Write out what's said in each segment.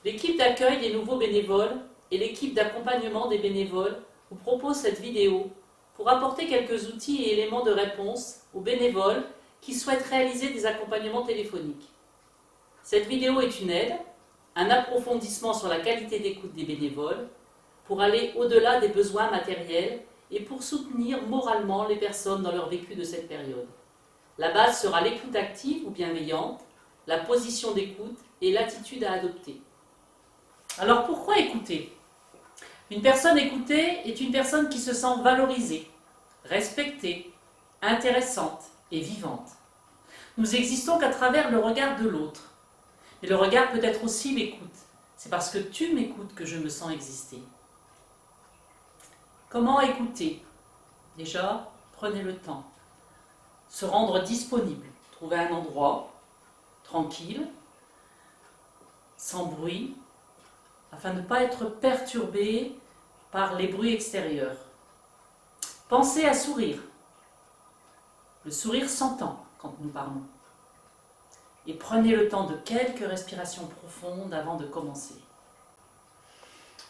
L'équipe d'accueil des nouveaux bénévoles et l'équipe d'accompagnement des bénévoles vous propose cette vidéo pour apporter quelques outils et éléments de réponse aux bénévoles qui souhaitent réaliser des accompagnements téléphoniques. Cette vidéo est une aide, un approfondissement sur la qualité d'écoute des bénévoles pour aller au-delà des besoins matériels et pour soutenir moralement les personnes dans leur vécu de cette période. La base sera l'écoute active ou bienveillante, la position d'écoute et l'attitude à adopter. Alors pourquoi écouter ? Une personne écoutée est une personne qui se sent valorisée, respectée, intéressante et vivante. Nous existons qu'à travers le regard de l'autre. Et le regard peut être aussi l'écoute. C'est parce que tu m'écoutes que je me sens exister. Comment écouter ? Déjà, prenez le temps. Se rendre disponible. Trouver un endroit tranquille, sans bruit, afin de ne pas être perturbé par les bruits extérieurs. Pensez à sourire. Le sourire s'entend quand nous parlons. Et prenez le temps de quelques respirations profondes avant de commencer.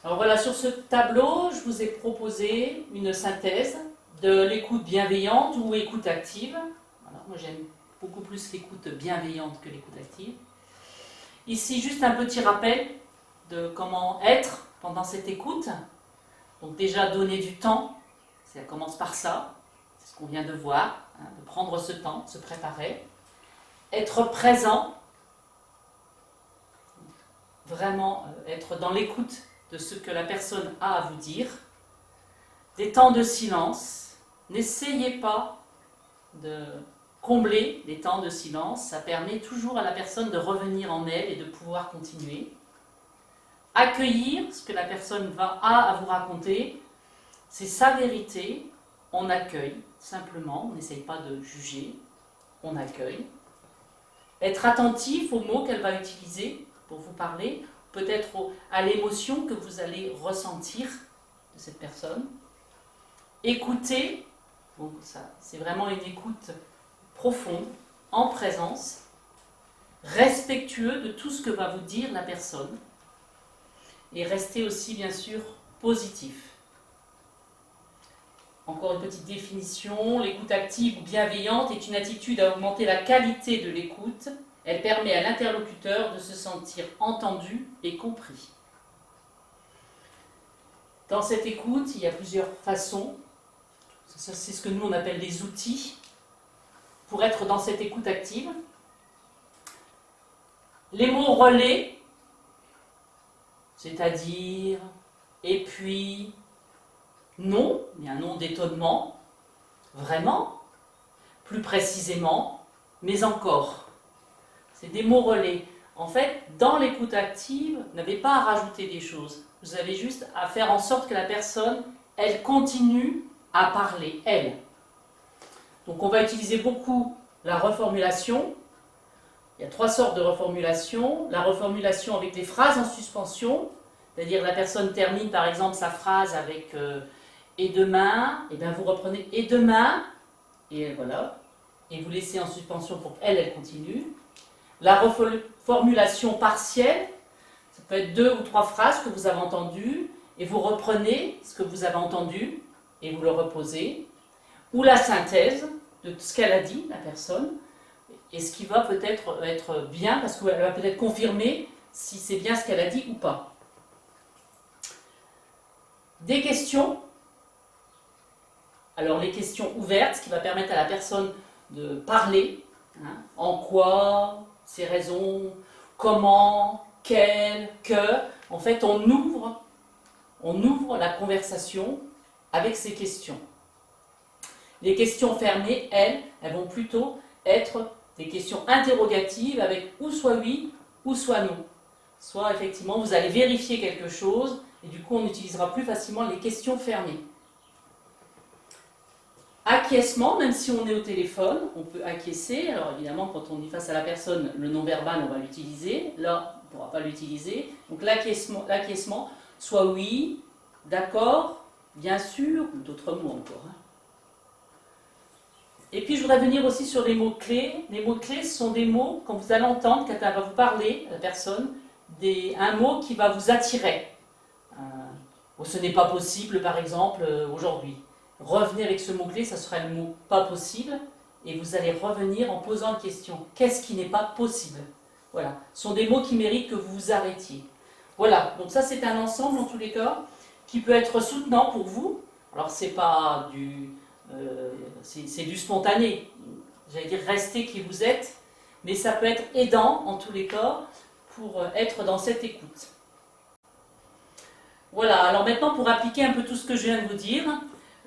Alors voilà, sur ce tableau, je vous ai proposé une synthèse de l'écoute bienveillante ou écoute active. Voilà, moi j'aime beaucoup plus l'écoute bienveillante que l'écoute active. Ici, juste un petit rappel de comment être pendant cette écoute. Donc déjà, donner du temps, ça commence par ça, c'est ce qu'on vient de voir, de prendre ce temps, de se préparer. Être présent, vraiment être dans l'écoute de ce que la personne a à vous dire. Des temps de silence, n'essayez pas de combler les temps de silence, ça permet toujours à la personne de revenir en elle et de pouvoir continuer. Accueillir ce que la personne a à vous raconter, c'est sa vérité, on accueille simplement, on n'essaye pas de juger, on accueille. Être attentif aux mots qu'elle va utiliser pour vous parler, peut-être à l'émotion que vous allez ressentir de cette personne. Écouter, bon, ça, c'est vraiment une écoute profonde, en présence, respectueux de tout ce que va vous dire la personne. Et rester aussi, bien sûr, positif. Encore une petite définition, l'écoute active ou bienveillante est une attitude à augmenter la qualité de l'écoute. Elle permet à l'interlocuteur de se sentir entendu et compris. Dans cette écoute, il y a plusieurs façons. C'est ce que nous on appelle des outils pour être dans cette écoute active. Les mots relais, c'est-à-dire, et puis, non, il y a un non d'étonnement, vraiment, plus précisément, mais encore. C'est des mots relais. En fait, dans l'écoute active, vous n'avez pas à rajouter des choses. Vous avez juste à faire en sorte que la personne, elle continue à parler, elle. Donc on va utiliser beaucoup la reformulation. Il y a 3 sortes de reformulation. La reformulation avec les phrases en suspension, c'est-à-dire la personne termine par exemple sa phrase avec et demain, et bien vous reprenez et demain, et voilà, et vous laissez en suspension pour qu'elle continue. La reformulation partielle, ça peut être 2 ou 3 phrases que vous avez entendues, et vous reprenez ce que vous avez entendu, et vous le reposez. Ou la synthèse de ce qu'elle a dit, la personne, et ce qui va peut-être être bien, parce qu'elle va peut-être confirmer si c'est bien ce qu'elle a dit ou pas. Des questions. Alors les questions ouvertes, ce qui va permettre à la personne de parler. En quoi, ses raisons, comment, quel, que. En fait, on ouvre la conversation avec ces questions. Les questions fermées, elles vont plutôt être des questions interrogatives avec ou soit oui ou soit non. Soit effectivement vous allez vérifier quelque chose et du coup on utilisera plus facilement les questions fermées. Acquiescement, même si on est au téléphone, on peut acquiescer. Alors évidemment quand on est face à la personne, le non-verbal on va l'utiliser. Là on ne pourra pas l'utiliser. Donc l'acquiescement, soit oui, d'accord, bien sûr, ou d'autres mots encore. Et puis je voudrais venir aussi sur les mots-clés. Les mots-clés, ce sont des mots, quand vous allez entendre, quand elle va vous parler, la personne, un mot qui va vous attirer. Ce n'est pas possible, par exemple, aujourd'hui. Revenez avec ce mot-clé, ça sera le mot « pas possible » et vous allez revenir en posant une question. Qu'est-ce qui n'est pas possible? Voilà, ce sont des mots qui méritent que vous vous arrêtiez. Voilà, donc ça c'est un ensemble en tous les cas qui peut être soutenant pour vous. Alors c'est pas du... c'est du spontané. J'allais dire restez qui vous êtes, mais ça peut être aidant en tous les cas pour être dans cette écoute. Voilà, alors maintenant pour appliquer un peu tout ce que je viens de vous dire,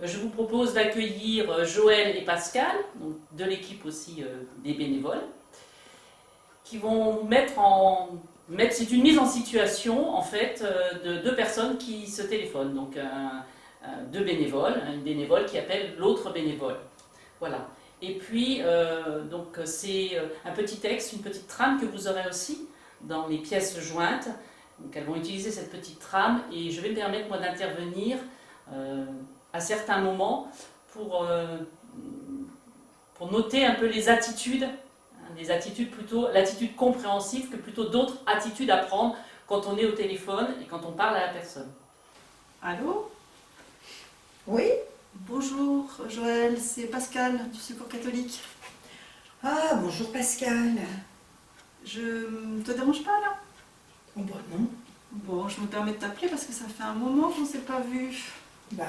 je vous propose d'accueillir Joël et Pascal, donc de l'équipe aussi des bénévoles, qui vont c'est une mise en situation en fait de deux personnes qui se téléphonent, donc deux bénévoles, une bénévole qui appelle l'autre bénévole. Voilà. Et puis donc c'est un petit texte, une petite trame que vous aurez aussi dans les pièces jointes. Donc elles vont utiliser cette petite trame et je vais me permettre moi d'intervenir à certains moments pour noter un peu les attitudes plutôt, l'attitude compréhensive que plutôt d'autres attitudes à prendre quand on est au téléphone et quand on parle à la personne. Allô? Oui? Bonjour Joël, c'est Pascal du Secours catholique. Ah, bonjour Pascal. Je te dérange pas là? Oh bah non. Bon, je me permets de t'appeler parce que ça fait un moment qu'on ne s'est pas vu. Bah,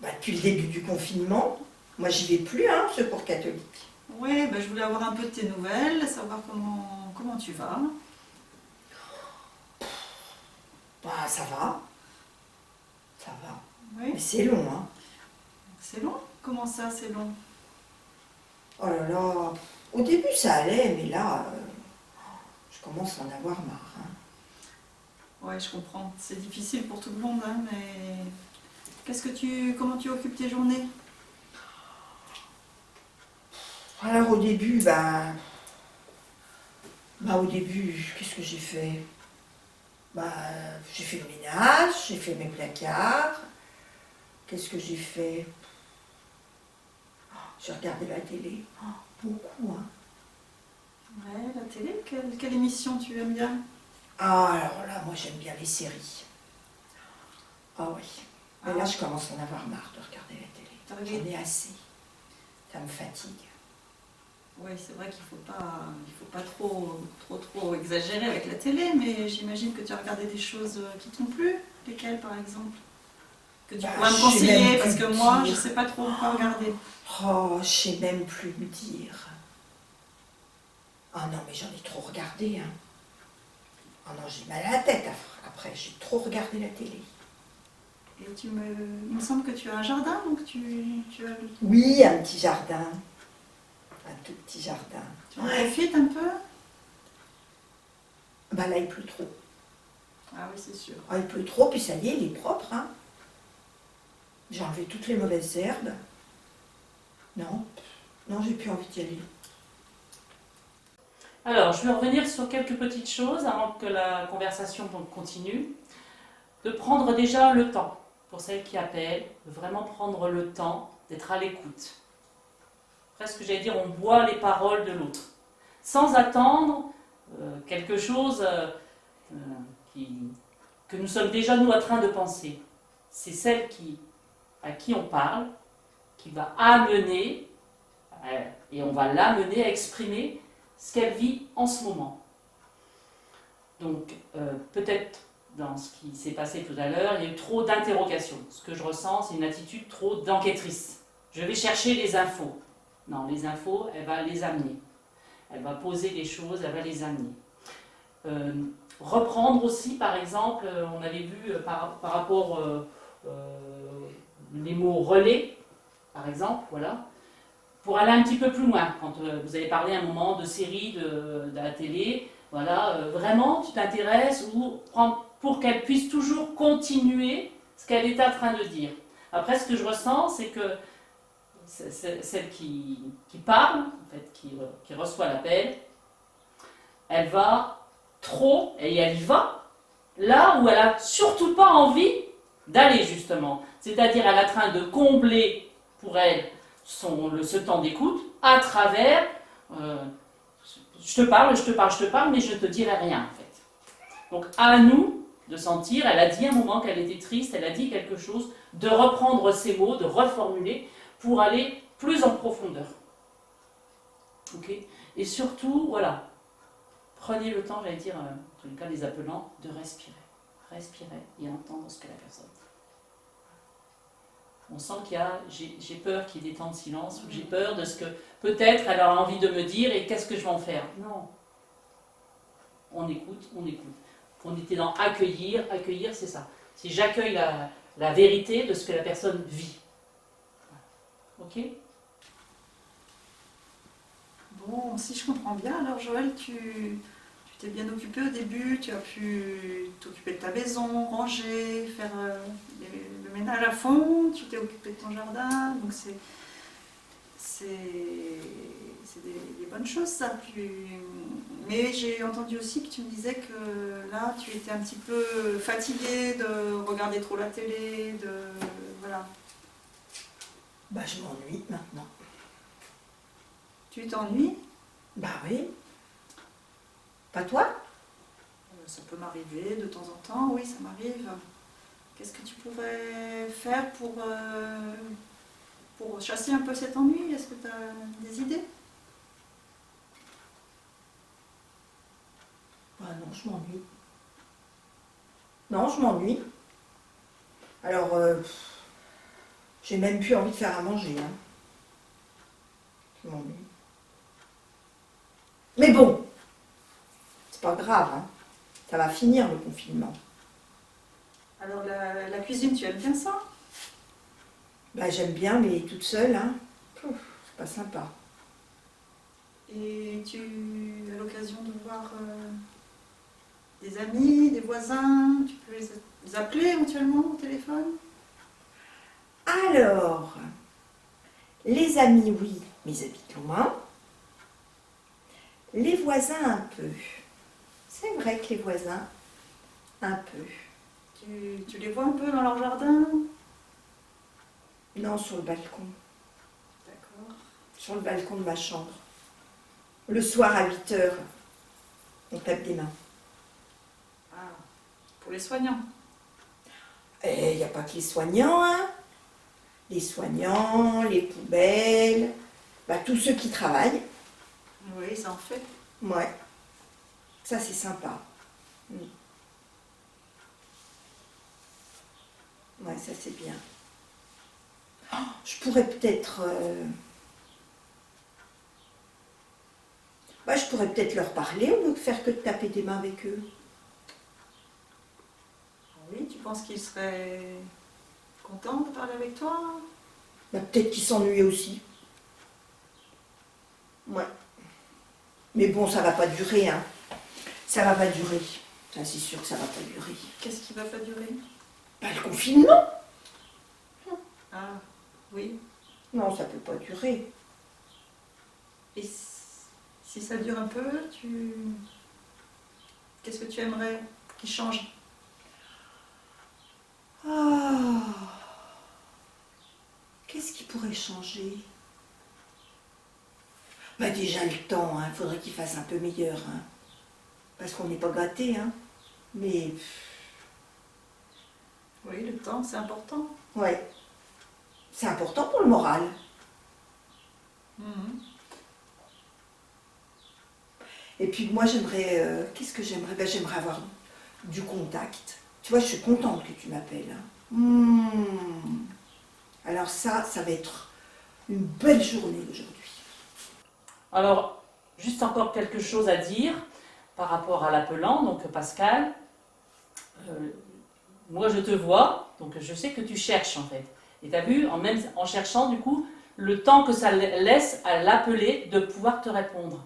depuis le début du confinement, moi j'y vais plus, hein, Secours catholique. Ouais, je voulais avoir un peu de tes nouvelles, savoir comment tu vas. Bah ça va. Ça va. Oui. Mais c'est long, hein. C'est long? Comment ça, c'est long? Oh là là. Au début ça allait, mais là, je commence à en avoir marre. Hein. Ouais, je comprends. C'est difficile pour tout le monde, hein, mais comment tu occupes tes journées? Alors au début, au début, qu'est-ce que j'ai fait? J'ai fait le ménage, j'ai fait mes placards. Qu'est-ce que j'ai fait? J'ai regardé la télé. Beaucoup, hein. Ouais, la télé, quelle émission tu aimes bien? Ah, alors là, moi j'aime bien les séries. Ah oui. Mais là, je commence à en avoir marre de regarder la télé. J'en ai assez. Ça me fatigue. Oui, c'est vrai qu'il faut pas trop exagérer avec la télé, mais j'imagine que tu as regardé des choses qui t'ont plu. Lesquelles, par exemple? Que tu pourrais me conseiller, parce que moi, je sais pas trop quoi regarder. Oh, je sais même plus me dire. Ah non, mais j'en ai trop regardé, hein. Ah non, j'ai mal à la tête après, j'ai trop regardé la télé. Et il me semble que tu as un jardin, donc tu as... Oui, un petit jardin. Un tout petit jardin. Tu en profites un peu? Là, il pleut trop. Ah oui, c'est sûr. Ah, il pleut trop, puis ça y est, il est propre, hein. J'ai enlevé toutes les mauvaises herbes. Non, j'ai plus envie d'y aller. Alors, je vais revenir sur quelques petites choses avant que la conversation continue. De prendre déjà le temps, pour celles qui appellent, de vraiment prendre le temps d'être à l'écoute. Presque, j'allais dire, on boit les paroles de l'autre. Sans attendre quelque chose que nous sommes déjà, nous, en train de penser. C'est celle à qui on parle, qui va amener, et on va l'amener à exprimer ce qu'elle vit en ce moment. Donc, peut-être dans ce qui s'est passé tout à l'heure, il y a eu trop d'interrogations. Ce que je ressens, c'est une attitude trop d'enquêtrice. Je vais chercher les infos. Non, les infos, elle va les amener. Elle va poser des choses, elle va les amener. Reprendre aussi, par exemple, on avait vu par rapport les mots relais, par exemple, voilà, pour aller un petit peu plus loin. Quand vous avez parlé un moment de série de la télé, voilà, vraiment, tu t'intéresses pour qu'elle puisse toujours continuer ce qu'elle est en train de dire. Après, ce que je ressens, c'est que celle qui parle, en fait, qui reçoit l'appel, elle va trop, et elle y va, là où elle n'a surtout pas envie d'aller, justement. C'est-à-dire, elle est en train de combler pour elle ce temps d'écoute à travers je te parle, mais je ne te dirai rien, en fait. Donc à nous de sentir, elle a dit un moment qu'elle était triste, elle a dit quelque chose, de reprendre ces mots, de reformuler pour aller plus en profondeur. Ok? Et surtout, voilà, prenez le temps, j'allais dire, en tous les cas les appelants, de respirer. Respirer et entendre ce que la personne dit. On sent qu'il y a, j'ai peur qu'il y ait des temps de silence, ou j'ai peur de ce que peut-être elle a envie de me dire et qu'est-ce que je vais en faire. Non. On écoute, on écoute. On était dans accueillir, accueillir c'est ça. Si j'accueille la vérité de ce que la personne vit. Ok? Bon, si je comprends bien, alors Joël, tu t'es bien occupé au début, tu as pu t'occuper de ta maison, ranger, faire le ménage à fond, tu t'es occupé de ton jardin, donc c'est des bonnes choses ça. Mais j'ai entendu aussi que tu me disais que là, tu étais un petit peu fatiguée de regarder trop la télé, voilà. Bah, je m'ennuie maintenant. Tu t'ennuies? Bah oui. Pas toi? Ça peut m'arriver de temps en temps, oui, ça m'arrive. Qu'est-ce que tu pourrais faire pour chasser un peu cet ennui? Est-ce que tu as des idées? Bah non, je m'ennuie. Non, je m'ennuie. Alors, j'ai même plus envie de faire à manger. Hein. Je m'ennuie. Mais bon, c'est pas grave. Hein. Ça va finir le confinement. Alors la cuisine, tu aimes bien ça? Bah j'aime bien, mais toute seule, hein. Pouf, c'est pas sympa. Et tu as l'occasion de voir des amis, des voisins, tu peux les appeler éventuellement au téléphone? Alors, les amis, oui, mais ils habitent loin. Les voisins, un peu. C'est vrai que les voisins, un peu. Tu les vois un peu dans leur jardin? Non, sur le balcon. D'accord. Sur le balcon de ma chambre. Le soir à 8h, on tape des mains. Ah, pour les soignants. Et il n'y a pas que les soignants, hein. Les soignants, les poubelles, bah, tous ceux qui travaillent. Oui, ça en fait. Ouais, ça c'est sympa. Ouais, ça c'est bien. Oh, je pourrais peut-être... je pourrais peut-être leur parler au lieu de faire que de taper des mains avec eux. Oui, tu penses qu'ils seraient contents de parler avec toi? Bah, peut-être qu'ils s'ennuient aussi. Ouais. Mais bon, ça va pas durer, hein. Ça va pas durer. Ça, c'est sûr que ça va pas durer. Qu'est-ce qui va pas durer? Bah, le confinement. Ah, oui. Non, ça peut pas durer. Et si ça dure un peu, qu'est-ce que tu aimerais qu'il change? Ah. Qu'est-ce qui pourrait changer? Bah déjà le temps, hein. Faudrait qu'il fasse un peu meilleur, hein. Parce qu'on n'est pas gâtés, hein. Mais... Oui, le temps, c'est important. Ouais. C'est important pour le moral. Et puis moi j'aimerais... qu'est-ce que j'aimerais? Ben, j'aimerais avoir du contact. Tu vois, je suis contente que tu m'appelles. Hein. Alors ça va être une belle journée aujourd'hui. Alors, juste encore quelque chose à dire par rapport à l'appelant, donc Pascal. Moi je te vois, donc je sais que tu cherches en fait. Et tu as vu, en cherchant du coup, le temps que ça laisse à l'appeler de pouvoir te répondre.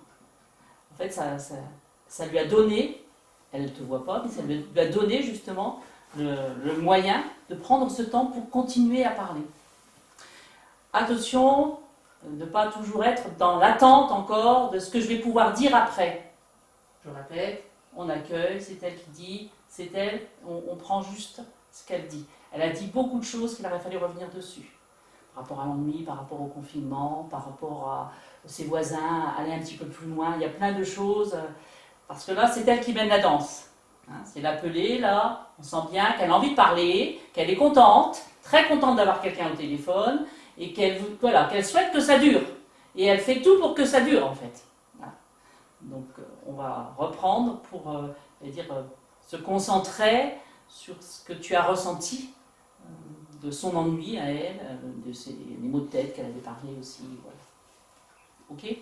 En fait, ça lui a donné, elle ne te voit pas, mais ça lui a donné justement le moyen de prendre ce temps pour continuer à parler. Attention, de ne pas toujours être dans l'attente encore de ce que je vais pouvoir dire après. Je répète, on accueille, c'est elle qui dit, c'est elle, on prend juste ce qu'elle dit. Elle a dit beaucoup de choses qu'il aurait fallu revenir dessus. Par rapport à l'ennui, par rapport au confinement, par rapport à ses voisins, aller un petit peu plus loin. Il y a plein de choses. Parce que là, c'est elle qui mène la danse. Hein, c'est l'appeler, là, on sent bien qu'elle a envie de parler, qu'elle est contente, très contente d'avoir quelqu'un au téléphone, et qu'elle souhaite que ça dure. Et elle fait tout pour que ça dure, en fait. Voilà. Donc, on va reprendre pour se concentrer sur ce que tu as ressenti de son ennui à elle, les maux de tête qu'elle avait parlé aussi. Voilà. Ok ?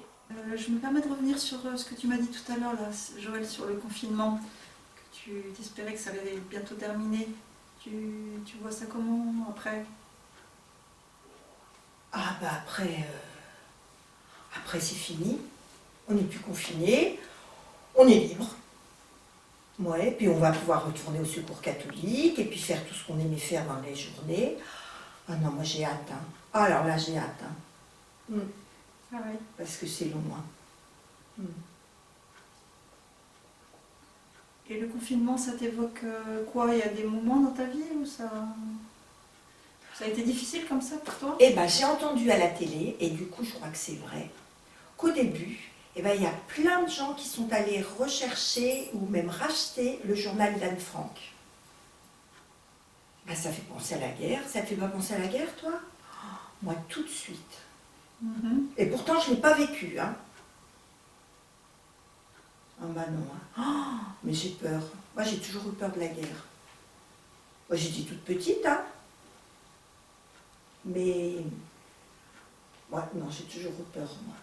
Je me permets de revenir sur ce que tu m'as dit tout à l'heure, là, Joël, sur le confinement, que tu espérais que ça allait bientôt terminer. Tu vois ça comment après? Ah bah après c'est fini, on n'est plus confiné, on est libre. Ouais, puis on va pouvoir retourner au secours catholique et puis faire tout ce qu'on aimait faire dans les journées. Ah non, moi j'ai hâte. Hein. Ah, alors là j'ai hâte. Hein. Ah ouais. Parce que c'est long. Hein. Et le confinement, ça t'évoque quoi? Il y a des moments dans ta vie où ça a été difficile comme ça pour toi? Eh ben j'ai entendu à la télé, et du coup je crois que c'est vrai, qu'au début, eh ben, il y a plein de gens qui sont allés rechercher ou même racheter le journal d'Anne Frank. Ben, ça fait penser à la guerre. Ça te fait pas penser à la guerre, toi? Moi, tout de suite. Et pourtant, je ne l'ai pas vécu. Hein. Ah bah non. Hein. Oh, mais j'ai peur. Moi, j'ai toujours eu peur de la guerre. Moi, j'étais toute petite. Hein. Mais... Ouais, non, j'ai toujours eu peur, moi.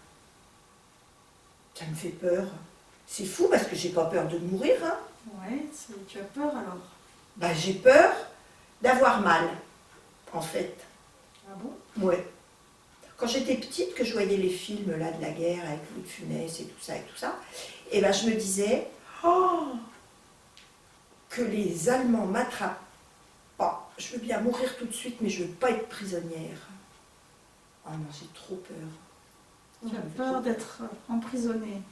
Ça me fait peur. C'est fou parce que j'ai pas peur de mourir. Hein. Ouais, tu as peur alors? Bah, j'ai peur d'avoir mal, en fait. Ah bon? Ouais. Quand j'étais petite, que je voyais les films là, de la guerre avec Louis de Funès et tout ça, et ben je me disais, oh, que les Allemands m'attrapent pas. Je veux bien mourir tout de suite, mais je veux pas être prisonnière. Oh non, j'ai trop peur. Tu as peur d'être emprisonnée?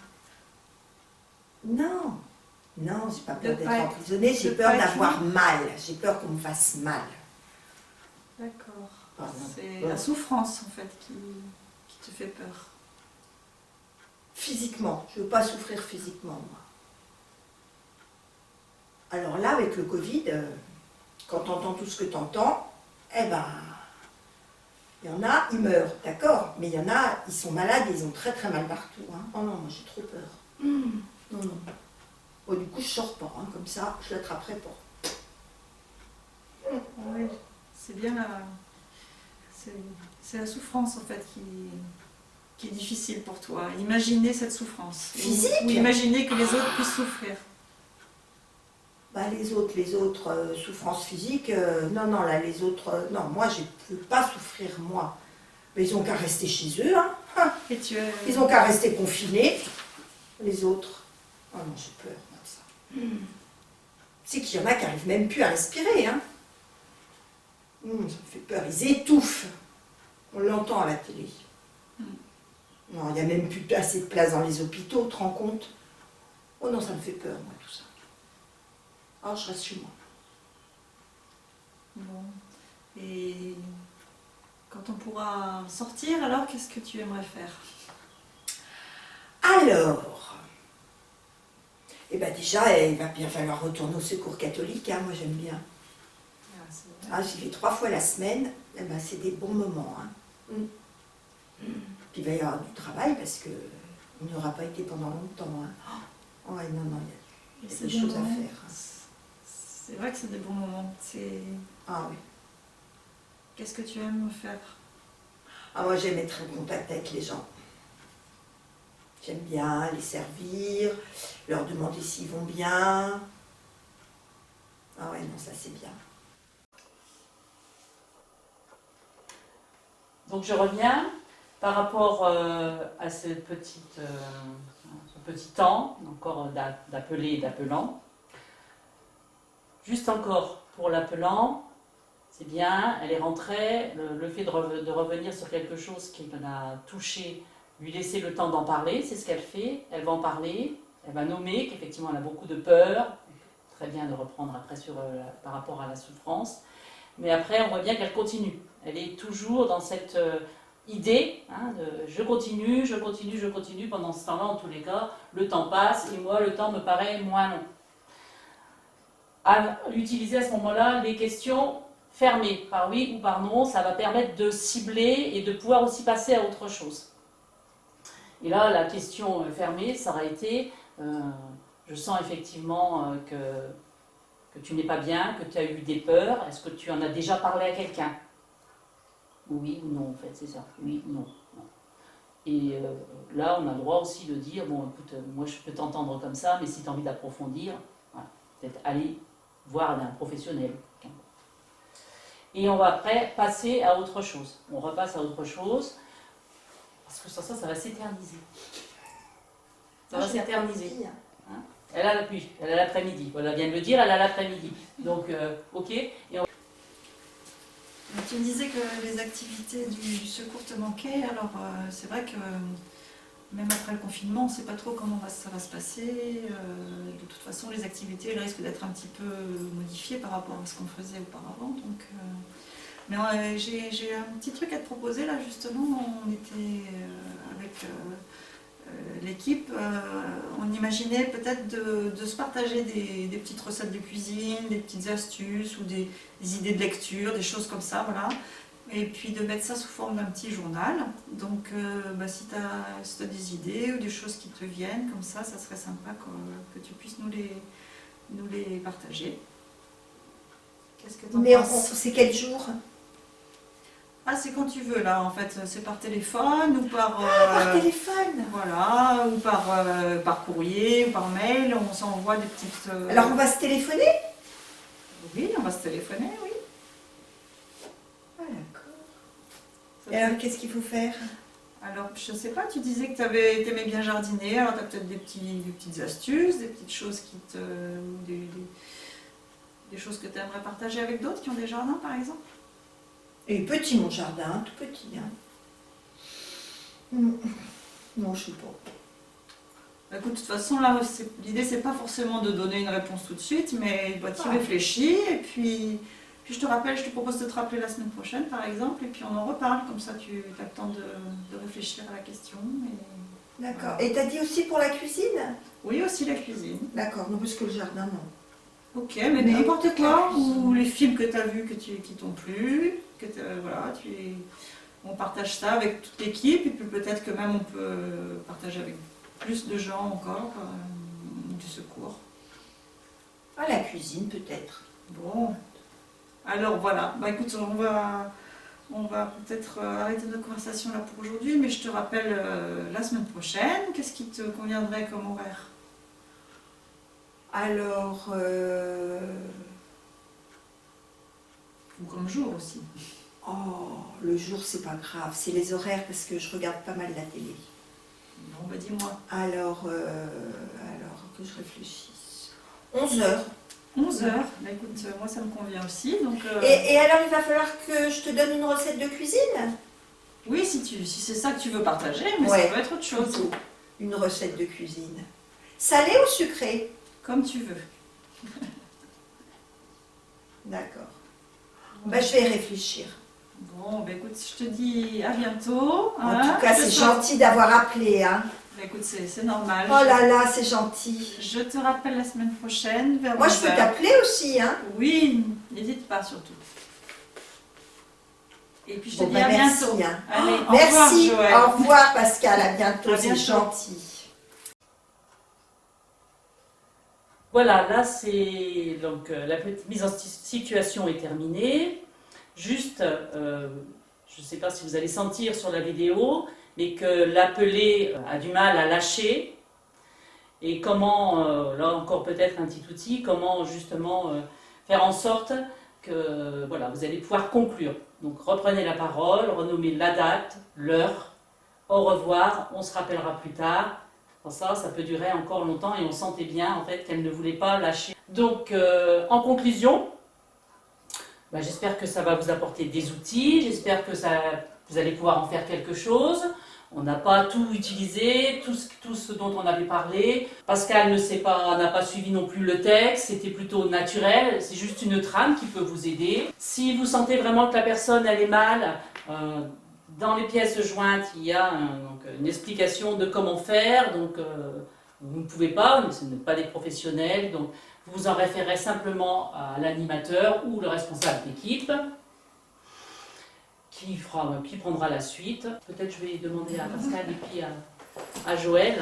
Non, non, j'ai pas peur De d'être pas emprisonnée, j'ai de peur pas être d'avoir mal, j'ai peur qu'on me fasse mal. D'accord. Pardon. C'est Ouais. la souffrance en fait qui te fait peur. Physiquement, je veux pas souffrir physiquement, moi. Alors là, avec le Covid, quand tu entends tout ce que tu entends, eh ben, il y en a, ils meurent, d'accord, mais il y en a, ils sont malades, ils ont très très mal partout. Hein. Oh non, moi j'ai trop peur. Non, non. Bon, du coup, je sors pas, hein, comme ça, je l'attraperai pas. Oui, c'est bien c'est la souffrance en fait qui est difficile pour toi. Imaginer cette souffrance. Physique? Ou imaginer que les autres puissent souffrir. Bah, les autres souffrances physiques, non, là, les autres, non, moi, je ne peux pas souffrir, moi. Mais ils ont qu'à rester chez eux, hein. Et Ils ont qu'à rester confinés, les autres. Oh non, j'ai peur, moi, de ça. C'est qu'il y en a qui n'arrivent même plus à respirer, hein. Ça me fait peur, ils étouffent. On l'entend à la télé. Non, il n'y a même plus assez de place dans les hôpitaux, tu te rends compte? Oh non, ça me fait peur, moi, tout ça. Oh, je reste chez moi. Bon. Et quand on pourra sortir, alors qu'est-ce que tu aimerais faire? Alors, eh ben déjà, il va bien falloir retourner au secours catholique, hein, moi j'aime bien. Ah, j'y vais 3 fois la semaine, eh ben, c'est des bons moments. Hein. Puis il va y avoir du travail parce que on n'y aura pas été pendant longtemps. Hein. Oh, ouais, non, il y a des choses à faire. Hein. C'est vrai que c'est des bons moments. Ah oui. Qu'est-ce que tu aimes faire? Ah, moi j'aime être en contact avec les gens. J'aime bien les servir, leur demander s'ils vont bien. Ah ouais, non, ça c'est bien. Donc je reviens par rapport à ce petit temps, encore d'appeler et d'appelant. Juste encore pour l'appelant, c'est bien, elle est rentrée, le fait de revenir sur quelque chose qui l'a touchée, lui laisser le temps d'en parler, c'est ce qu'elle fait, elle va en parler, elle va nommer qu'effectivement elle a beaucoup de peur, très bien de reprendre après par rapport à la souffrance, mais après on voit bien qu'elle continue, elle est toujours dans cette idée hein, de je continue, pendant ce temps-là en tous les cas, le temps passe et moi le temps me paraît moins long. à utiliser à ce moment-là les questions fermées, par oui ou par non. Ça va permettre de cibler et de pouvoir aussi passer à autre chose. Et là, la question fermée, ça aurait été, je sens effectivement que tu n'es pas bien, que tu as eu des peurs. Est-ce que tu en as déjà parlé à quelqu'un? Oui ou non, en fait, c'est ça. Oui ou non. Et là, on a le droit aussi de dire, bon, écoute, moi je peux t'entendre comme ça, mais si tu as envie d'approfondir, voilà, peut-être aller voir un professionnel. Et on va après passer à autre chose. On repasse à autre chose, parce que ça va s'éterniser. Ça va s'éterniser. Hein? Elle a l'après-midi. Voilà, vient de le dire, elle a l'après-midi. Donc, ok. Et tu me disais que les activités du secours te manquaient, alors c'est vrai que même après le confinement, on ne sait pas trop comment ça va se passer. De toute façon, les activités elles risquent d'être un petit peu modifiées par rapport à ce qu'on faisait auparavant. Donc, mais j'ai un petit truc à te proposer là, justement. On était avec l'équipe, on imaginait peut-être de se partager des petites recettes de cuisine, des petites astuces ou des idées de lecture, des choses comme ça, voilà. Et puis de mettre ça sous forme d'un petit journal. Donc si tu as des idées ou des choses qui te viennent comme ça serait sympa que tu puisses nous les partager. Qu'est-ce que tu en penses? C'est quel jour? Ah, c'est quand tu veux, là, en fait. C'est par téléphone ou par... par téléphone. Voilà, ou par courrier ou par mail. On s'envoie des petites... Alors, on va se téléphoner? Oui, on va se téléphoner, oui. Ah, d'accord. Et alors, qu'est-ce qu'il faut faire? Alors, je sais pas, tu disais que tu aimais bien jardiner. Alors, tu as peut-être des petites astuces, des petites choses qui te... des choses que tu aimerais partager avec d'autres qui ont des jardins, par exemple? Et petit, mon jardin, tout petit. Hein. Non, je sais pas. Écoute, de toute façon, là, l'idée, c'est pas forcément de donner une réponse tout de suite, mais tu y réfléchis, et puis je te propose de te rappeler la semaine prochaine, par exemple, et puis on en reparle, comme ça tu as le temps de réfléchir à la question. D'accord. Et t'as dit aussi pour la cuisine? Oui, aussi la cuisine. D'accord, non, parce que le jardin, non. Ok, mais n'importe quoi, ou les films que tu as vus qui t'ont plu, voilà, on partage ça avec toute l'équipe, et puis peut-être que même on peut partager avec plus de gens encore du secours. Ah, la cuisine peut-être. Bon, alors voilà, bah écoute, on va peut-être arrêter notre conversation là pour aujourd'hui, mais je te rappelle la semaine prochaine. Qu'est-ce qui te conviendrait comme horaire? Alors... Ou comme jour aussi. Oh, le jour c'est pas grave, c'est les horaires parce que je regarde pas mal la télé. Bon, bah dis-moi. Alors que je réfléchisse. 11h. 11h, bah écoute, moi ça me convient aussi. Donc, Et alors il va falloir que je te donne une recette de cuisine? Oui, si c'est ça que tu veux partager, mais ouais, ça peut être autre chose. Plutôt. Une recette de cuisine. Salée ou sucrée? Comme tu veux. D'accord. Bah, je vais y réfléchir. Bon, bah écoute, je te dis à bientôt. En tout cas, c'est gentil d'avoir appelé. Hein. Bah écoute, c'est normal. Oh là là, c'est gentil. Je te rappelle la semaine prochaine vers 11h. Moi, je peux t'appeler aussi. Hein. Oui, n'hésite pas surtout. Et puis je te dis bah, à merci, bientôt. Hein. Allez, merci. Au revoir, Joël. Au revoir, Pascal. À bientôt. À C'est bientôt. gentil. voilà, là c'est donc la petite mise en situation est terminée. Juste, je ne sais pas si vous allez sentir sur la vidéo, mais que l'appelé a du mal à lâcher. Et comment, là encore peut-être un petit outil, comment justement faire en sorte que voilà, vous allez pouvoir conclure. Donc reprenez la parole, renommez la date, l'heure, au revoir, on se rappellera plus tard. Ça peut durer encore longtemps et on sentait bien en fait qu'elle ne voulait pas lâcher. Donc en conclusion, j'espère que ça va vous apporter des outils, j'espère que vous allez pouvoir en faire quelque chose. On n'a pas tout utilisé, tout ce dont on avait parlé. Pascal n'a pas suivi non plus le texte, c'était plutôt naturel, c'est juste une trame qui peut vous aider. Si vous sentez vraiment que la personne elle est mal, dans les pièces jointes, il y a une explication de comment faire, donc vous ne pouvez pas, ce n'est pas des professionnels, donc Vous en référez simplement à l'animateur ou le responsable d'équipe qui prendra la suite. Peut-être je vais demander à Pascal et puis à Joël,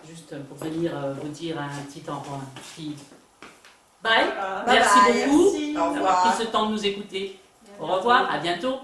juste pour venir vous dire un petit bye. Voilà. Merci Bye bye, beaucoup merci. Au d'avoir revoir. pris ce temps de nous écouter. Au revoir, à bientôt.